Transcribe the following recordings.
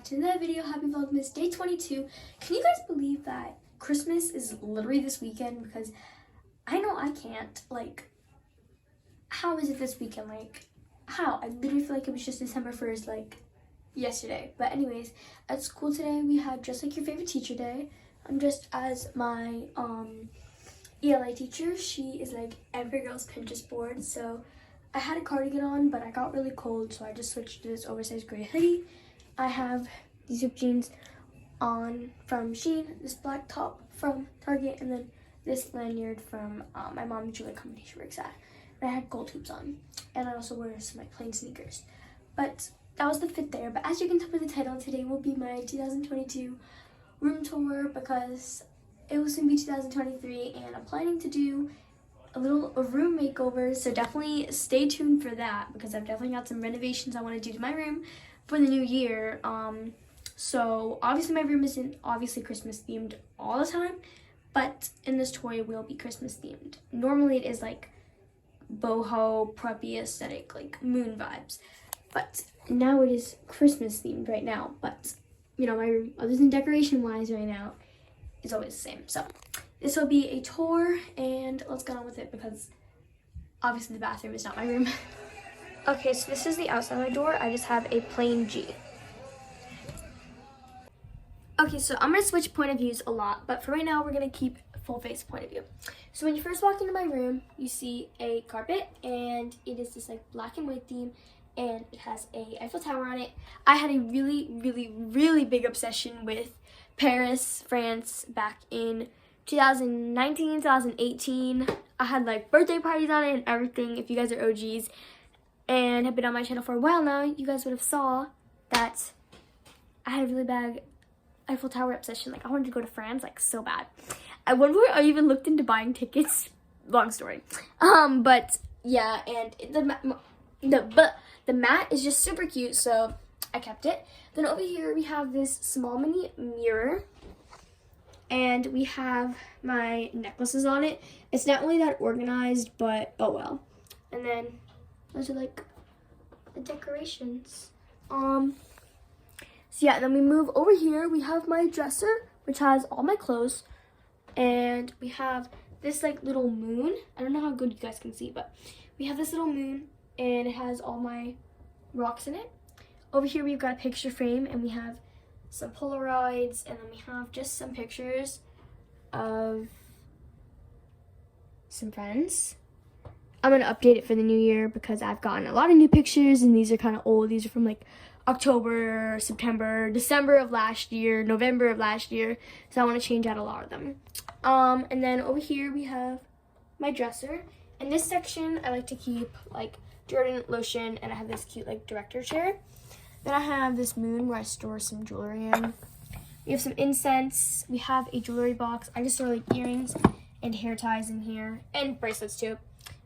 back to another video. Happy Vlogmas day 22. Can you guys believe that Christmas is literally this weekend? Because I know I can't. Like, how is it this weekend? Like, how? I literally feel like it was just December 1st, like, yesterday. But anyways, at school today, we had Just Like Your Favorite Teacher Day. I'm dressed as my ELA teacher. She is like every girl's Pinterest board. So I had a cardigan on, but I got really cold, so I just switched to this oversized gray hoodie. I have these ripped jeans on from Shein, this black top from Target, and then this lanyard from my mom's jewelry company she works at. And I had gold hoops on, and I also wear some like plain sneakers. But that was the fit there. But as you can tell by the title, today will be my 2022 room tour because it will soon be 2023, and I'm planning to do a room makeover, so definitely stay tuned for that because I've definitely got some renovations I want to do to my room for the new year. So obviously my room isn't obviously Christmas themed all the time, but in this tour it will be Christmas themed. Normally it is like boho, preppy aesthetic, like moon vibes, but now it is Christmas themed right now. But you know, my room, other than decoration wise right now, is always the same. So this will be a tour, and let's get on with it because obviously the bathroom is not my room. Okay, so this is the outside of my door. I just have a plain G. Okay, so I'm gonna switch point of views a lot, but for right now, we're gonna keep full face point of view. So when you first walk into my room, you see a carpet, and it is this like black and white theme, and it has a Eiffel Tower on it. I had a really big obsession with Paris, France back in 2019, 2018. I had like birthday parties on it and everything, if you guys are OGs and have been on my channel for a while now, you guys would have saw that I had a really bad Eiffel Tower obsession. Like, I wanted to go to France like so bad. At one point I even looked into buying tickets. Long story. But yeah, and the mat is just super cute, so I kept it. Then over here we have this small mini mirror, and we have my necklaces on it. It's not really that organized, but oh well. And then those are like the decorations. So yeah, then we move over here. We have my dresser, which has all my clothes, and we have this like little moon. I don't know how good you guys can see, but we have this little moon, and it has all my rocks in it. Over here we've got a picture frame, and we have some Polaroids, and then we have just some pictures of some friends. I'm gonna update it for the new year because I've gotten a lot of new pictures, and these are kind of old. These are from like October, September, December of last year, November of last year, so I want to change out a lot of them. And then over here we have my dresser. In this section I like to keep like Jordan lotion, and I have this cute like director chair. Then I have this moon where I store some jewelry in. We have some incense. We have a jewelry box. I just store like earrings and hair ties in here, and bracelets too.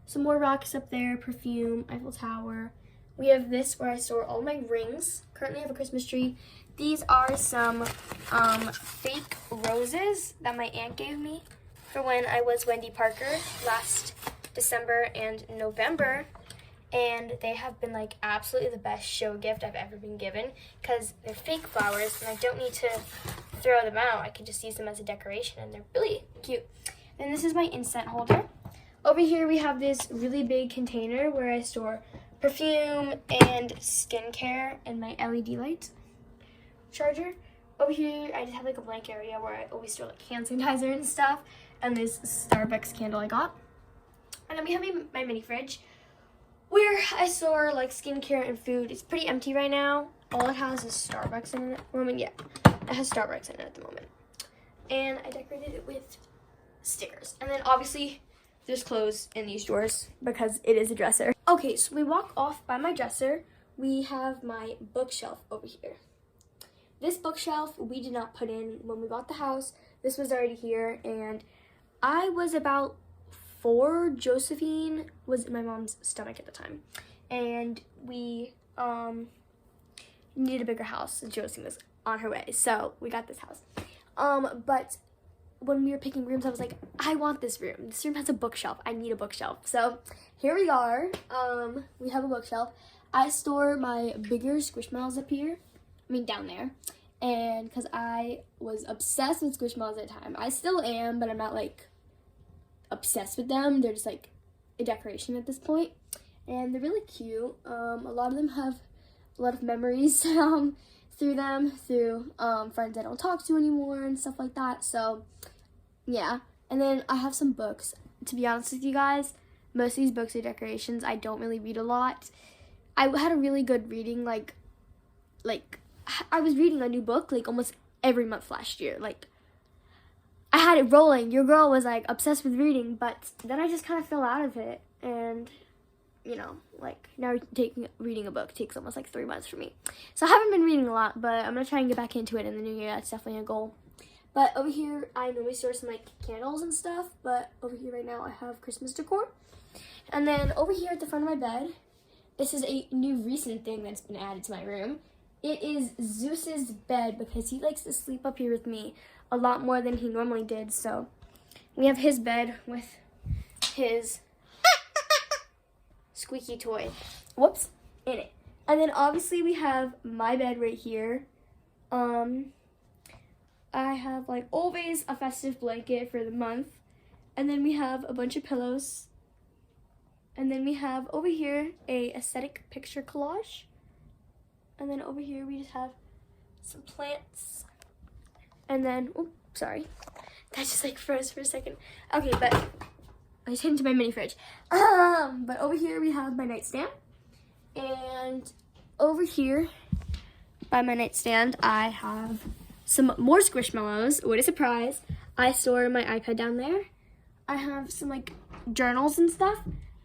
Some more rocks up there, perfume, Eiffel Tower. We have this where I store all my rings. Currently I have a Christmas tree. These are some fake roses that my aunt gave me for when I was Wendy Parker last December and November. And they have been like absolutely the best show gift I've ever been given because they're fake flowers, and I don't need to throw them out. I can just use them as a decoration, and they're really cute. And this is my incense holder. Over here we have this really big container where I store perfume and skincare and my LED light charger. Over here I just have like a blank area where I always store like hand sanitizer and stuff, and this Starbucks candle I got. And then we have my mini fridge where I store like skincare and food. It's pretty empty right now. All it has is Starbucks in it at the moment. Yeah, it has Starbucks in it at the moment. And I decorated it with stickers. And then obviously there's clothes in these drawers because it is a dresser. Okay, so we walk off by my dresser. We have my bookshelf over here. This bookshelf we did not put in when we bought the house. This was already here, and I was about 4. Josephine was in my mom's stomach at the time, and we needed a bigger house, so Josephine was on her way, so we got this house. But when we were picking rooms, I was like, I want this room. This room has a bookshelf. I need a bookshelf. So here we are. We have a bookshelf. I store my bigger Squishmallows up here. down there. And because I was obsessed with Squishmallows at the time. I still am, but I'm not like obsessed with them. They're just like a decoration at this point. And they're really cute. A lot of them have a lot of memories through them, through friends I don't talk to anymore and stuff like that. So yeah. And then I have some books. To be honest with you guys, most of these books are decorations. I don't really read a lot. I had a really good reading, like I was reading a new book like almost every month last year. Like I had it rolling. Your girl was like obsessed with reading, but then I just kind of fell out of it. And you know, like now reading a book takes almost like 3 months for me. So I haven't been reading a lot, but I'm gonna try and get back into it in the new year. That's definitely a goal. But over here, I normally store some like candles and stuff, but over here right now I have Christmas decor. And then over here at the front of my bed, this is a new recent thing that's been added to my room. It is Zeus's bed because he likes to sleep up here with me a lot more than he normally did. So we have his bed with his squeaky toy, whoops, in it. And then obviously we have my bed right here. I have like always a festive blanket for the month. And then we have a bunch of pillows. And then we have over here a aesthetic picture collage. And then over here we just have some plants. And then, oops, sorry. That just like froze for a second. Okay, but I just hit into my mini fridge. But over here we have my nightstand. And over here by my nightstand I have some more Squishmallows. What a surprise. I store my iPad down there. I have some like journals and stuff.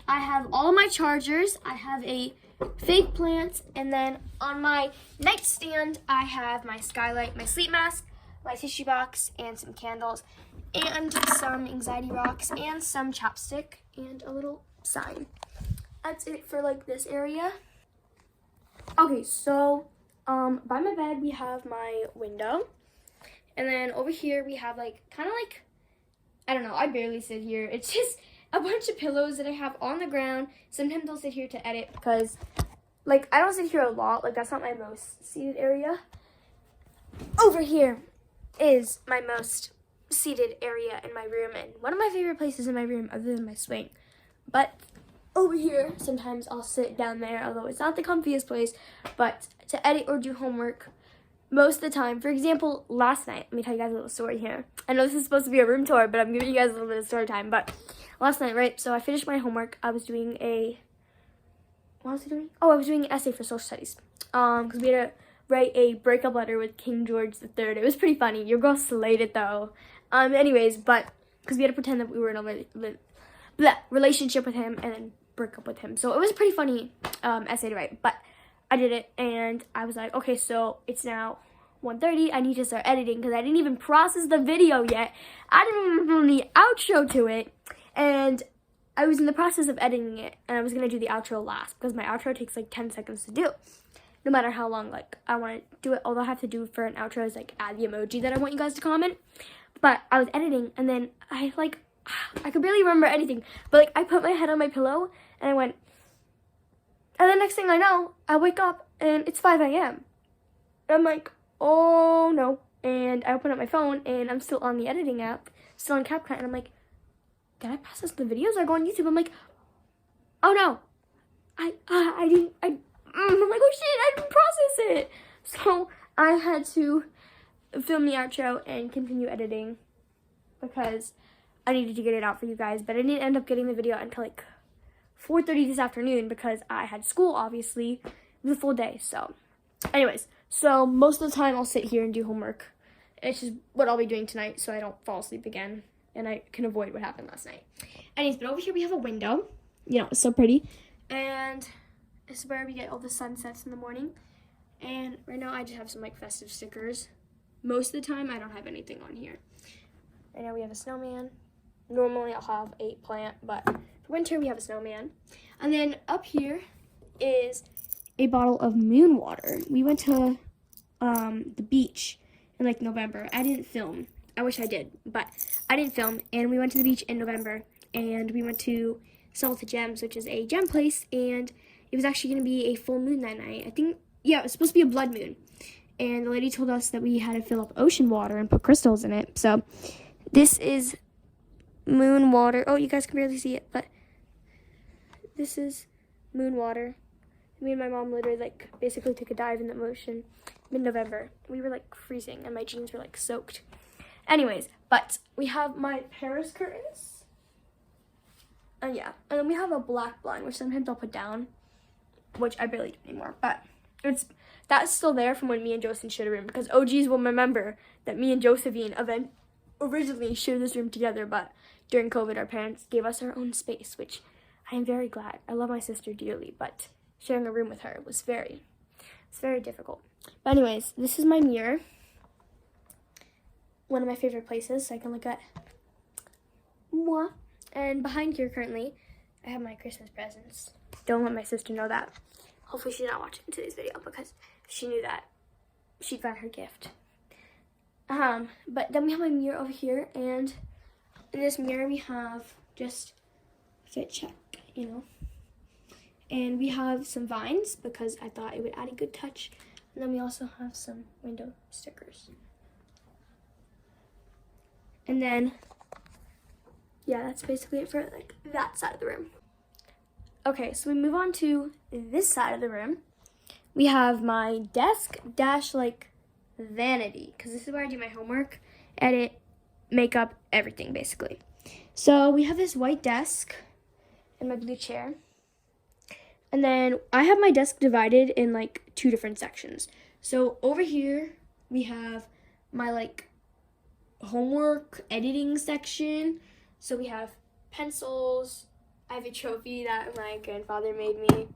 I have all my chargers. I have a fake plant. And then on my nightstand, I have my skylight, my sleep mask, my tissue box, and some candles, and some anxiety rocks, and some chapstick, and a little sign. That's it for like this area. Okay, so by my bed, we have my window. And then over here, we have like, kind of like, I don't know, I barely sit here. It's just a bunch of pillows that I have on the ground. Sometimes I'll sit here to edit because, like, I don't sit here a lot. Like, that's not my most seated area. Over here is my most seated area in my room and one of my favorite places in my room other than my swing. But over here, sometimes I'll sit down there, although it's not the comfiest place, but to edit or do homework most of the time. For example, last night, let me tell you guys a little story here. I know this is supposed to be a room tour, but I'm giving you guys a little bit of story time. But last night, right, so I finished my homework. I was doing what was I doing? Oh, I was doing an essay for social studies. Because we had to write a breakup letter with King George III. It was pretty funny. Your girl slayed it, though. Anyways, but because we had to pretend that we were in a relationship with him and then break up with him. So it was a pretty funny essay to write, but I did it, and I was like, okay, so it's now 1:30. I need to start editing because I didn't even process the video yet. I didn't even film the outro to it, and I was in the process of editing it, and I was going to do the outro last because my outro takes like 10 seconds to do, no matter how long like I want to do it. All I have to do for an outro is like add the emoji that I want you guys to comment. But I was editing, and then I could barely remember anything, but like I put my head on my pillow, and I went, and the next thing I know, I wake up, and it's 5 a.m. And I'm like, oh no. And I open up my phone, and I'm still on the editing app, still on CapCut, and I'm like, did I process the videos? I go on YouTube, I'm like, oh no. I'm like, oh shit, I didn't process it. So I had to film the outro and continue editing because I needed to get it out for you guys, but I didn't end up getting the video until like 4:30 this afternoon because I had school, obviously. It was a full day, so. Anyways, so most of the time I'll sit here and do homework. It's just what I'll be doing tonight so I don't fall asleep again and I can avoid what happened last night. Anyways, but over here we have a window. You know, it's so pretty. And this is where we get all the sunsets in the morning. And right now I just have some like festive stickers. Most of the time I don't have anything on here. Right now we have a snowman. Normally I'll have a plant, but for winter we have a snowman. And then up here is a bottle of moon water. We went to the beach in like November. I didn't film. I wish I did, but I didn't film. And we went to the beach in November, and we went to Salted Gems, which is a gem place, and it was actually going to be a full moon that night. I think, yeah, it was supposed to be a blood moon. and the lady told us that we had to fill up ocean water and put crystals in it. So this is moon water. Oh, you guys can barely see it, but this is moon water. Me and my mom literally like basically took a dive in the ocean mid-November. We were like freezing and my jeans were like soaked. Anyways, but we have my Paris curtains. And yeah, and then we have a black blind, which sometimes I'll put down, which I barely do anymore. But that's still there from when me and Josephine shared a room, because OGs will remember that me and Josephine originally shared this room together, but during COVID, our parents gave us our own space, which I am very glad. I love my sister dearly, but sharing a room with her was very difficult. But anyways, this is my mirror. One of my favorite places, so I can look at moi. And behind here currently, I have my Christmas presents. Don't let my sister know that. Hopefully she's not watching today's video, because if she knew that, she'd find her gift. But then we have my mirror over here, and in this mirror we have just fit check, you know. And we have some vines because I thought it would add a good touch. And then we also have some window stickers. And then, yeah, that's basically it for like that side of the room. Okay, so we move on to this side of the room. We have my desk dash like vanity, because this is where I do my homework, edit, makeup, everything basically. So we have this white desk and my blue chair. And then I have my desk divided in like 2 different sections. So over here we have my like homework editing section. So we have pencils. I have a trophy that my grandfather made me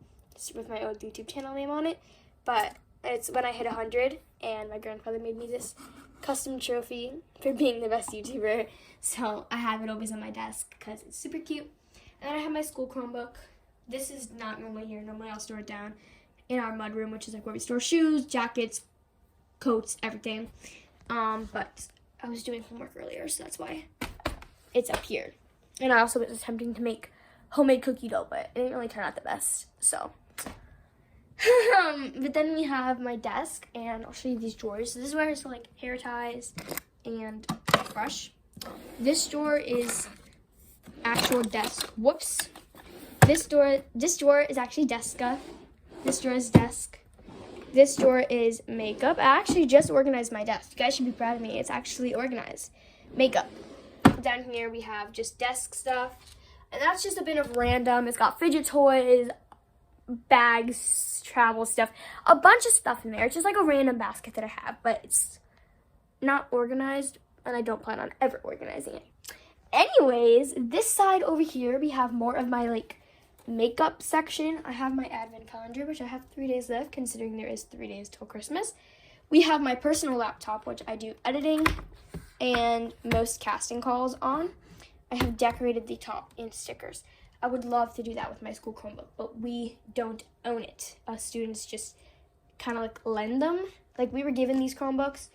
with my own YouTube channel name on it. But it's when I hit 100, and my grandfather made me this custom trophy for being the best YouTuber. So I have it always on my desk because it's super cute. And then I have my school Chromebook. This is not normally here. Normally I'll store it down in our mud room, which is like where we store shoes, jackets, coats, everything. But I was doing homework earlier, so that's why it's up here. And I also was attempting to make homemade cookie dough, but it didn't really turn out the best. So, but then we have my desk, and I'll show you these drawers. So this is where I store like hair ties and a brush. This drawer is actual desk. Whoops. This drawer is actually Deska. This drawer is desk. This drawer is makeup. I actually just organized my desk. You guys should be proud of me. It's actually organized. Makeup. Down here we have just desk stuff. And that's just a bit of random. It's got fidget toys, bags, travel stuff, a bunch of stuff in there. It's just like a random basket that I have, but it's not organized, and I don't plan on ever organizing it. Anyways, this side over here, we have more of my like makeup section. I have my advent calendar, which I have 3 days left, considering there is 3 days till Christmas. We have my personal laptop, which I do editing and most casting calls on. I have decorated the top in stickers. I would love to do that with my school Chromebook, but we don't own it. Us students just kind of like lend them. Like we were given these Chromebooks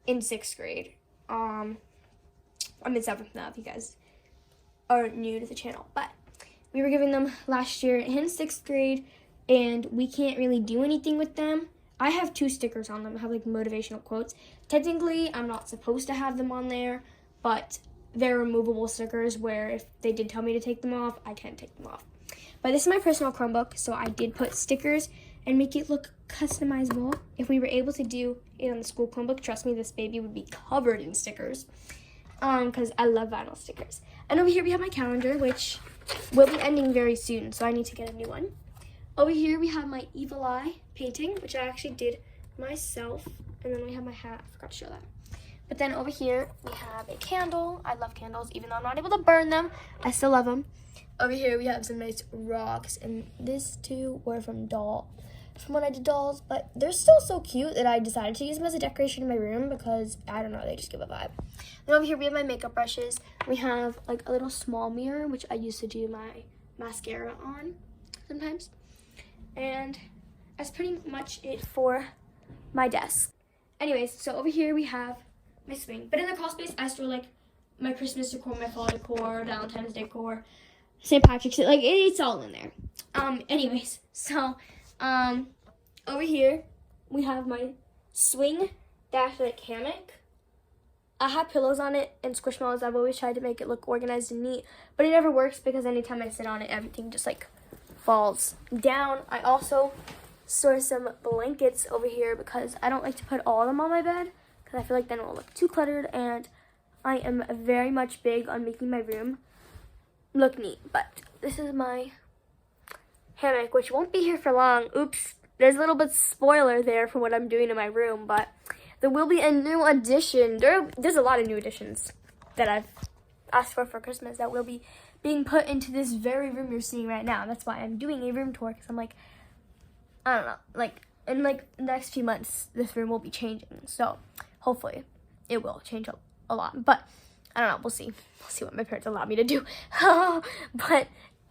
in 6th grade. I'm in 7th now if you guys are new to the channel, but we were given them last year in 6th grade, and we can't really do anything with them. I have 2 stickers on them. I have like motivational quotes. Technically, I'm not supposed to have them on there, but they're removable stickers where if they did tell me to take them off, I can take them off. But this is my personal Chromebook, so I did put stickers and make it look customizable. If we were able to do it on the school Chromebook, trust me, this baby would be covered in stickers, because I love vinyl stickers. And over here we have my calendar, which will be ending very soon, so I need to get a new one. Over here we have my Evil Eye painting, which I actually did myself. And then we have my hat. I forgot to show that. But then over here we have a candle. I love candles, even though I'm not able to burn them. I still love them. Over here we have some nice rocks, and these 2 were from when I did dolls, but they're still so cute that I decided to use them as a decoration in my room because, I don't know, they just give a vibe. Then over here we have my makeup brushes. We have like a little small mirror, which I used to do my mascara on sometimes. And that's pretty much it for my desk. Anyways, so over here we have my swing. But in the crawl space, I store like my Christmas decor, my fall decor, Valentine's decor, St. Patrick's Day, like it's all in there. Anyways, so over here we have my swing dash like hammock. I have pillows on it and squishmallows. I've always tried to make it look organized and neat, but it never works because anytime I sit on it, everything just like falls down. I also store some blankets over here because I don't like to put all of them on my bed because I feel like then it will look too cluttered, and I am very much big on making my room look neat. But this is my hammock, which won't be here for long. Oops, there's a little bit spoiler there for what I'm doing in my room, but there will be a new addition. There's a lot of new additions that I've asked for Christmas that will be being put into this very room you're seeing right now. That's why I'm doing a room tour, because I'm like, I don't know, like in like the next few months, this room will be changing. So hopefully it will change a lot. But I don't know, we'll see. We'll see what my parents allow me to do. But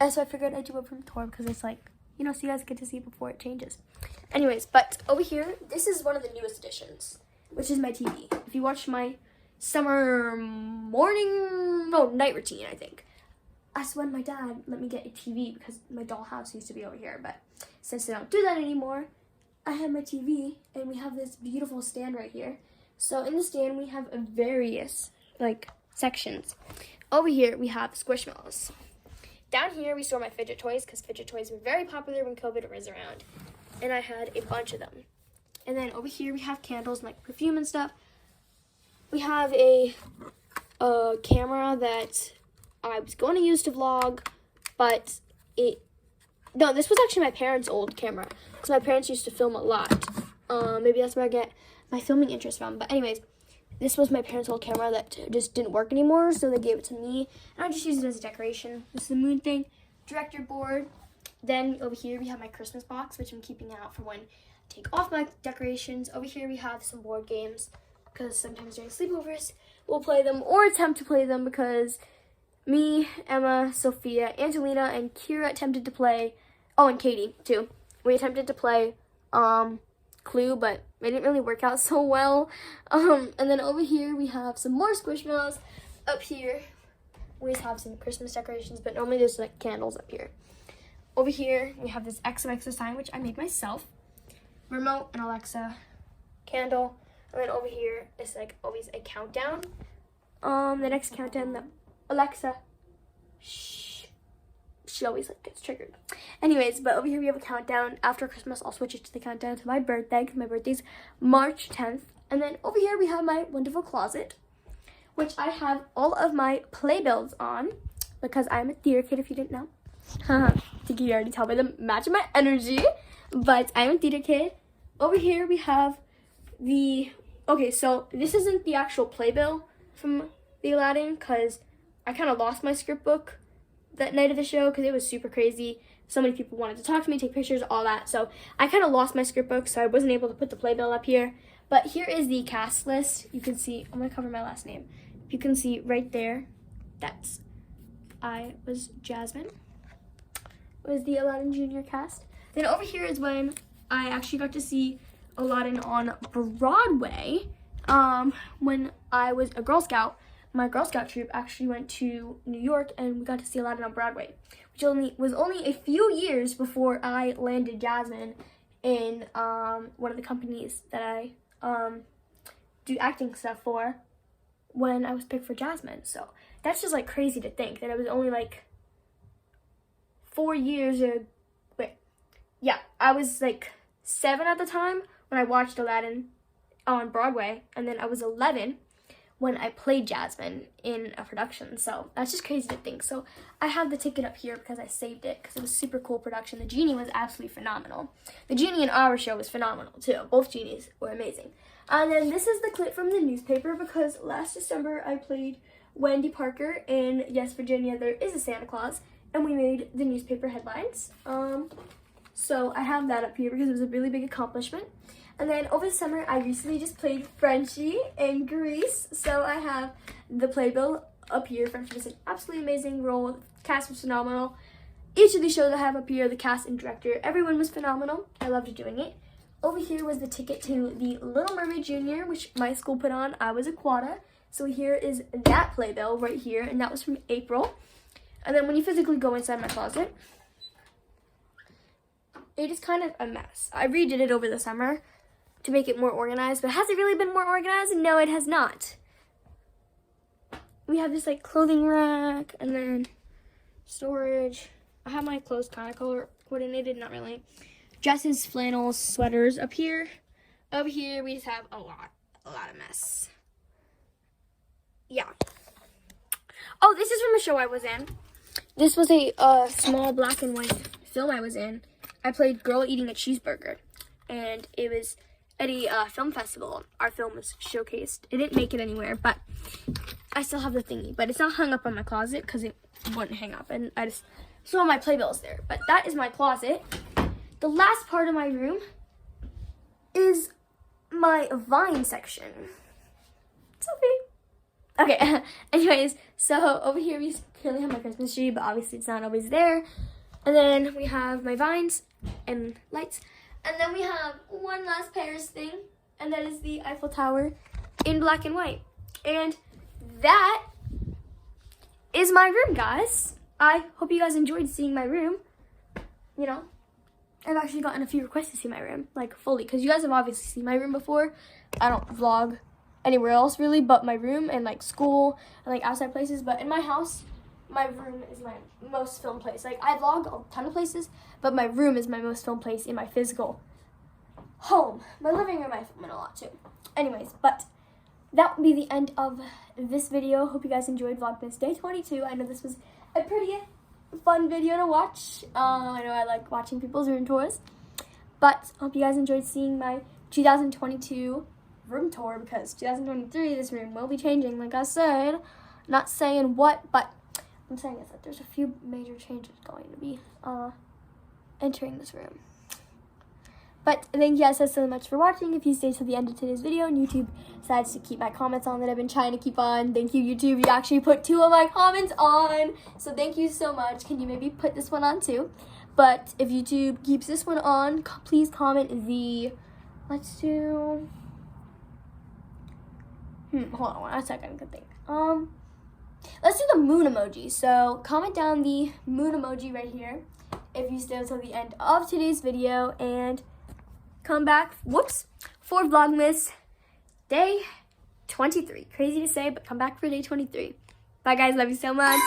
so I figured I'd do a room tour because it's like, you know, so you guys get to see before it changes. Anyways, but over here, this is one of the newest additions, which is my TV. If you watch my night routine, I think. That's when my dad let me get a TV because my dollhouse used to be over here. But since they don't do that anymore, I have my TV and we have this beautiful stand right here. So in the stand, we have various like sections. Over here, we have Squishmallows. Down here, we store my fidget toys because fidget toys were very popular when COVID was around. And I had a bunch of them. And then over here, we have candles and like perfume and stuff. We have a camera that I was going to use to vlog, but this was actually my parents' old camera because my parents used to film a lot. Maybe that's where I get my filming interest from. But anyways, this was my parents' old camera that just didn't work anymore, so they gave it to me, and I just used it as a decoration. This is the moon thing, director board. Then over here we have my Christmas box, which I'm keeping out for when I take off my decorations. Over here we have some board games because sometimes during sleepovers we'll play them or attempt to play them because me, Emma, Sophia, Angelina, and Kira attempted to play, and Katie too. We attempted to play Clue, but it didn't really work out so well. And then over here we have some more Squishmallows. Up here we just have some Christmas decorations, but normally there's like candles up here. Over here we have this XOXO sign, which I made myself. Remote and Alexa candle. And then over here is like always a countdown. The next countdown that Alexa, shh, she always like gets triggered. Anyways, but over here we have a countdown. After Christmas, I'll switch it to the countdown to my birthday because my birthday's March 10th. And then over here we have my wonderful closet, which I have all of my playbills on because I'm a theater kid, if you didn't know. I think you already tell by the match of my energy, but I'm a theater kid. Over here we have so this isn't the actual playbill from the Aladdin because I kind of lost my script book that night of the show because it was super crazy. So many people wanted to talk to me, take pictures, all that. So I kind of lost my script book, so I wasn't able to put the playbill up here. But here is the cast list. You can see, I'm going to cover my last name. You can see right there, I was Jasmine. It was the Aladdin Junior cast. Then over here is when I actually got to see Aladdin on Broadway when I was a Girl Scout. My Girl Scout troop actually went to New York and we got to see Aladdin on Broadway, which was only a few years before I landed Jasmine in one of the companies that I do acting stuff for when I was picked for Jasmine. So that's just like crazy to think that it was only like 4 years I was like 7 at the time when I watched Aladdin on Broadway, and then I was 11 when I played Jasmine in a production. So that's just crazy to think. So I have the ticket up here because I saved it because it was a super cool production. The genie was absolutely phenomenal. The genie in our show was phenomenal too. Both genies were amazing. And then this is the clip from the newspaper because last December I played Wendy Parker in Yes, Virginia, There Is a Santa Claus, and we made the newspaper headlines. So I have that up here because it was a really big accomplishment. And then over the summer, I recently just played Frenchie in Grease. So I have the playbill up here. Frenchie was an absolutely amazing role. The cast was phenomenal. Each of these shows I have up here, the cast and director, everyone was phenomenal. I loved doing it. Over here was the ticket to the Little Mermaid Junior, which my school put on. I was a quota. So here is that playbill right here, and that was from April. And then when you physically go inside my closet, it is kind of a mess. I redid it over the summer to make it more organized, but has it really been more organized? No, it has not. We have this like clothing rack and then storage. I have my clothes kind of color coordinated, not really. Dresses, flannels, sweaters up here. Over here we just have a lot of mess. Yeah. Oh, this is from a show I was in. This was a small black and white film I was in. I played Girl Eating a Cheeseburger, and it was at a film festival. Our film was showcased. It didn't make it anywhere, but I still have the thingy. But it's not hung up on my closet because it wouldn't hang up, and I just saw my playbills there. But that is my closet. The last part of my room is my Vine section. Sophie. Okay, anyways, so over here we currently have my Christmas tree, but obviously it's not always there. And then we have my vines and lights. And then we have one last Paris thing, and that is the Eiffel Tower in black and white. And that is my room, guys. I hope you guys enjoyed seeing my room. You know, I've actually gotten a few requests to see my room, like fully, because you guys have obviously seen my room before. I don't vlog anywhere else really but my room and like school and like outside places, but in my house my room is my most filmed place. Like I vlog a ton of places, but my room is my most filmed place in my physical home. My living room I film in a lot too. Anyways, but that will be the end of this video. Hope you guys enjoyed Vlogmas Day 22. I know this was a pretty fun video to watch. I know I like watching people's room tours, but hope you guys enjoyed seeing my 2022 room tour, because 2023 this room will be changing, like I said. Not saying what, but I'm saying is that there's a few major changes going to be entering this room. But thank you guys so much for watching. If you stayed to the end of today's video and YouTube decides to keep my comments on that I've been trying to keep on, thank you, YouTube. You actually put 2 of my comments on, so thank you so much. Can you maybe put this one on too? But if YouTube keeps this one on, please comment the, let's do, hold on one second, I can think. Let's do the moon emoji. So comment down the moon emoji right here if you stay until the end of today's video, and come back, for Vlogmas Day 23. Crazy to say, but come back for Day 23. Bye guys, love you so much.